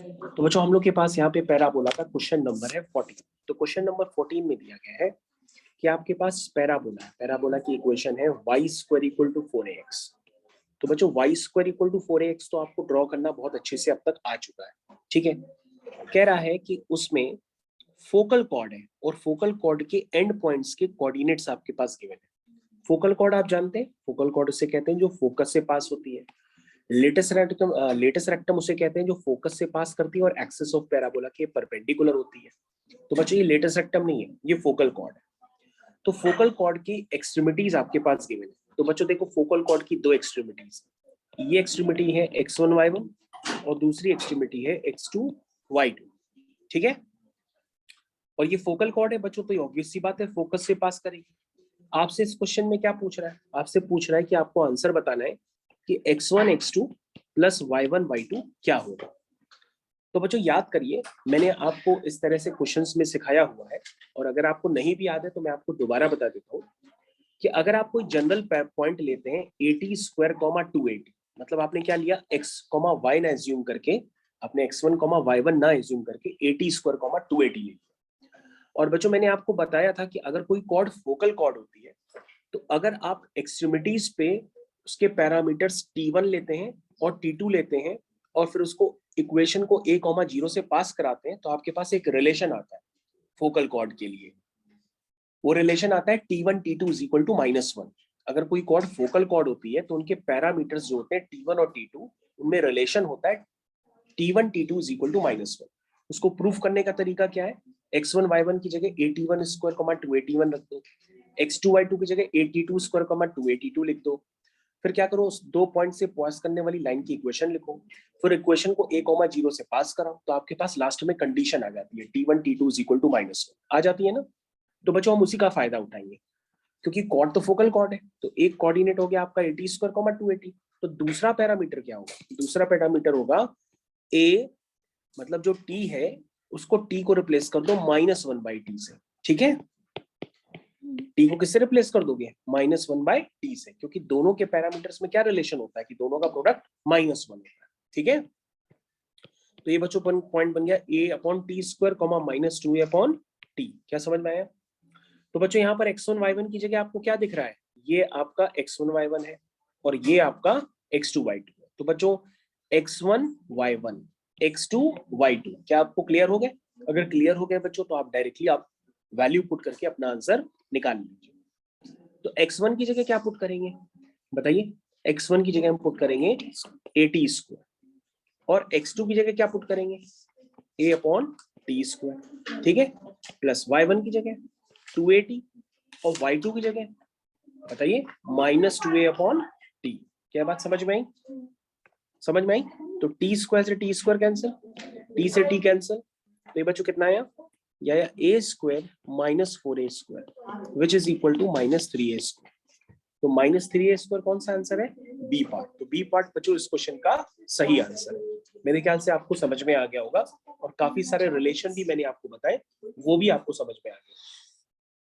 तो बच्चों हम लोग के पास यहाँ पे पैराबोला का क्वेश्चन नंबर है 14। तो क्वेश्चन नंबर 14 में दिया गया है कि आपके पास पैराबोला है, पैराबोला की इक्वेशन है y square equal to 4ax। तो बच्चों y square equal to 4ax तो आपको ड्रॉ करना बहुत अच्छे से अब तक आ चुका है, ठीक है। कह रहा है कि उसमें फोकल कॉर्ड है और फोकल कॉर्ड के एंड पॉइंट्स के कोऑर्डिनेट्स आपके पास गिवन है। फोकल कॉर्ड आप जानते हैं, फोकल कॉर्ड उसे कहते हैं जो फोकस से पास होती है। लेटेस्ट रेक्टम उसे कहते हैं जो फोकस से पास करती है और एक्सिस ऑफ पैराबोला के परपेंडिकुलर होती है। तो बच्चों ये लेटेस्ट रेक्टम नहीं है, ये फोकल कॉर्ड है। तो फोकल कॉर्ड की एक्सट्रीमिटीज आपके पास गिवन है। तो बच्चों देखो फोकल कॉर्ड की दो एक्सट्रीमिटीज, ये एक्सट्रीमिटी है x1 y1 और दूसरी एक्सट्रीमिटी है x2 y2, ठीक है। और ये फोकल कॉर्ड है बच्चों, तो ये ऑब्वियस सी बात है फोकस से पास करेगी। आपसे इस क्वेश्चन में क्या पूछ रहा है, आपसे पूछ रहा है कि आपको आंसर बताना है कि x1 x2 plus y1 y2 क्या होगा। तो बच्चों याद करिए, मैंने आपको इस तरह से क्वेश्चंस में सिखाया हुआ है, और अगर आपको नहीं भी याद है तो मैं आपको दोबारा बता देता हूँ कि अगर आप कोई जनरल पॉइंट लेते हैं 80 स्क्वायर 280, मतलब आपने क्या लिया x y ना एज्यूम करके, आपने x1 y1 ना एज्यूम करके 80 स्क्वायर 280 ले लिया। और बच्चों मैंने आपको बताया था कि अगर कोई कॉर्ड फोकल कॉर्ड होती है तो अगर आप एक्सट्रीमिटीज पे उसके पैरामीटर्स t1 लेते हैं और t2 लेते हैं और फिर उसको इक्वेशन को a,0 से पास कराते हैं तो आपके पास एक रिलेशन आता है फोकल कॉर्ड के लिए। वो रिलेशन आता है t1 t2 is equal to -1। अगर कोई कॉर्ड फोकल कॉर्ड होती है तो उनके पैरामीटर्स जो होते हैं t1 और t2, उनमें रिलेशन होता है t1 t2 is equal to -1। उसको प्रूफ करने का तरीका क्या है, x1 y1 की जगह 81 स्क्वायर 281 रख दो, x2 y2 की जगह 82 स्क्वायर 282 लिख दो। फिर क्या करो, उस दो पॉइंट से पास करने वाली लाइन की इक्वेशन लिखो, फिर इक्वेशन को a,0 से पास कराओ, तो आपके पास लास्ट में कंडीशन आ जाती है t1 t2 is equal to -1 आ जाती है ना। तो बच्चों हम उसी का फायदा उठाएंगे, क्योंकि कॉर्ड तो फोकल कॉर्ड है। तो एक कोऑर्डिनेट हो गया आपका 80 स्क्वायर 280, तो दूसरा पैरामीटर क्या होगा, दूसरा पैरामीटर होगा a, मतलब जो t है उसको t को रिप्लेस कर दो -1/t से, ठीक है। t को किससे रिप्लेस कर दोगे, -1/t से, क्योंकि दोनों के पैरामीटर्स में क्या रिलेशन होता है कि दोनों का प्रोडक्ट -1 होता है, ठीक है। तो ये बच्चों पॉइंट बन गया a/t स्क्वायर -2a/t। क्या समझ में आया। तो बच्चों यहाँ पर x1 y1 की जगह आपको क्या दिख रहा है, ये आपका x1 y1 है और ये आपका x2 y2 है। तो बच्चों x1 y1 x2 y2 क्या आपको क्लियर हो गए। अगर क्लियर हो गए बच्चों तो आप डायरेक्टली आप वैल्यू पुट करके अपना आंसर निकाल लीजिए। तो x1 की जगह क्या पुट करेंगे बताइए, x1 की जगह हम पुट करेंगे 80 स्क्वायर और x2 की जगह क्या पुट करेंगे a/t स्क्वायर, ठीक है, प्लस y1 की जगह 280 और y2 की जगह बताइए -2a/t। क्या बात समझ में आई, समझ में आई। तो t स्क्वायर से t स्क्वायर कैंसिल, t से t कैंसिल, तो ये बच्चों कितना आया, या a square -4a square which is equal to -3a square. तो -3a स्क्वायर कौन सा आंसर है, बी पार्ट। तो बी पार्ट बच्चों इस क्वेश्चन का सही आंसर है। मेरे ख्याल से आपको समझ में आ गया होगा, और काफी सारे रिलेशन भी मैंने आपको बताए वो भी आपको समझ में आ गए।